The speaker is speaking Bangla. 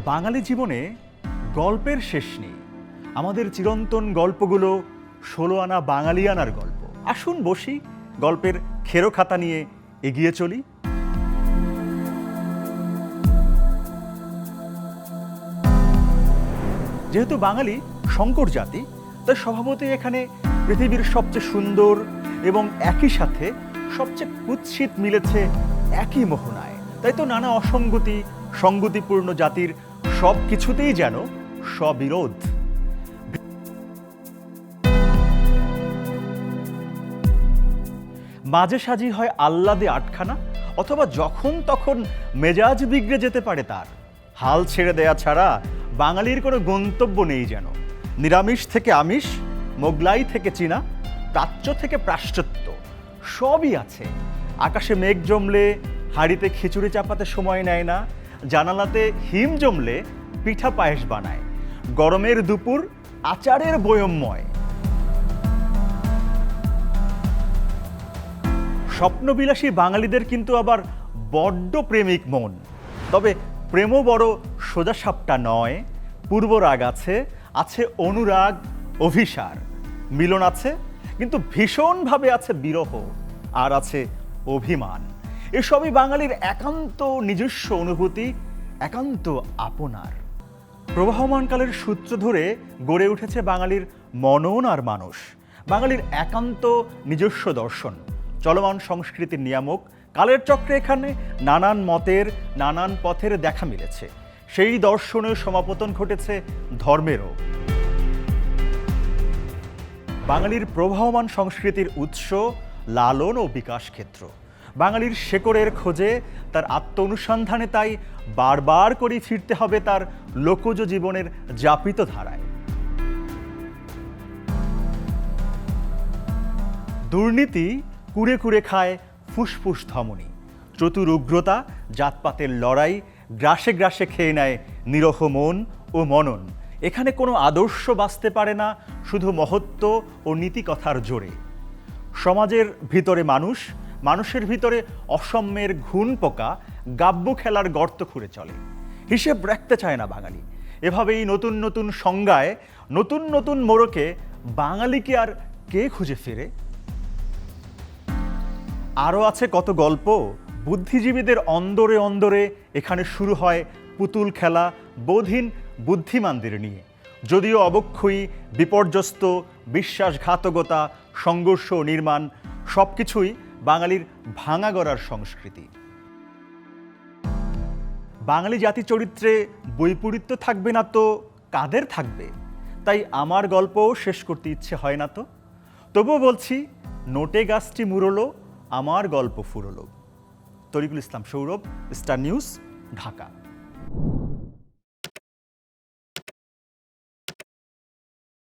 বাঙালি জীবনে গল্পের শেষ নেই। আমাদের চিরন্তন গল্পগুলো ১৬ আনা বাঙালিয়ানার গল্প। আসুন বসি, গল্পের খেরো খাতা নিয়ে এগিয়ে চলি। যেহেতু বাঙালি সংকর জাতি, তাই স্বভাবতই এখানে পৃথিবীর সবচেয়ে সুন্দর এবং একই সাথে সবচেয়ে কুৎসিত মিলেছে একই মোহনায়। তাই তো নানা অসঙ্গতি সঙ্গতিপূর্ণ জাতির সব কিছুতেই যেন স্ববিরোধ। মাঝে সাজি হয় আহ্লাদে আটখানা, অথবা যখন তখন মেজাজ বিগড়ে যেতে পারে তার। হাল ছেড়ে দেয়া ছাড়া বাঙালির কোনো গন্তব্য নেই যেন। নিরামিষ থেকে আমিষ, মোগলাই থেকে চীনা, প্রাচ্য থেকে পাশ্চাত্য, সবই আছে। আকাশে মেঘ জমলে হাঁড়িতে খিচুড়ি চাপাতে সময় নেয় না, জানালাতে হিম জমলে পিঠা পায়েস বানায়, গরমের দুপুর আচারের বয়মময়। স্বপ্নবিলাসী বাঙালিদের কিন্তু আবার বড্ড প্রেমিক মন। তবে প্রেমও বড় সোজাসাপটা নয়। পূর্বরাগ আছে, আছে অনুরাগ, অভিসার। মিলন আছে, কিন্তু ভীষণভাবে আছে বিরহ, আর আছে অভিমান। এসবই বাঙালির একান্ত নিজস্ব অনুভূতি, একান্ত আপনার। প্রবাহমানকালের সূত্র ধরে গড়ে উঠেছে বাঙালির মনন আর মানস, বাঙালির একান্ত নিজস্ব দর্শন, চলমান সংস্কৃতির নিয়ামক। কালের চক্রে এখানে নানান মতের, নানান পথের দেখা মিলেছে। সেই দর্শনের সমাপতন ঘটেছে ধর্মেরও। বাঙালির প্রবাহমান সংস্কৃতির উৎস, লালন ও বিকাশ ক্ষেত্র। বাঙালির শেকড়ের খোঁজে, তার আত্ম অনুসন্ধানে তাই বারবার করে ফিরতে হবে তার লোকজ জীবনের যাপিত ধারায়। দুর্নীতি কুড়ে কুড়ে খায় ফুসফুস ধমনী, চতুর উগ্রতা, জাতপাতের লড়াই গ্রাসে গ্রাসে খেয়ে নেয় নিরহ মন ও মনন। এখানে কোনো আদর্শ বাঁচতে পারে না শুধু মহত্ব ও নীতিকথার জোরে। সমাজের ভিতরে মানুষ, মানুষের ভিতরে অসাম্যের ঘুণ পোকা গাব্য খেলার গর্ত খুঁড়ে চলে। হিসেব রাখতে চায় না বাঙালি। এভাবেই নতুন নতুন সংজ্ঞায়, নতুন নতুন মোড়কে বাঙালিকে আর কে খুঁজে ফেরে? আরও আছে কত গল্প। বুদ্ধিজীবীদের অন্দরে অন্দরে এখানে শুরু হয় পুতুল খেলা বোধহীন বুদ্ধিমানদের নিয়ে। যদিও অবক্ষয়ী, বিপর্যস্ত, বিশ্বাসঘাতকতা, সংঘর্ষ, নির্মাণ সবকিছুই বাঙালির ভাঙা গড়ার সংস্কৃতি। বাঙালি জাতি চরিত্রে বৈপরীত্য থাকবে না তো কাদের থাকবে? তাই আমার গল্পও শেষ করতে ইচ্ছে হয় না তো। তবুও বলছি, নোটে গাছটি মুড়লো, আমার গল্প ফুরলো। তরিকুল ইসলাম সৌরভ, স্টার নিউজ, ঢাকা।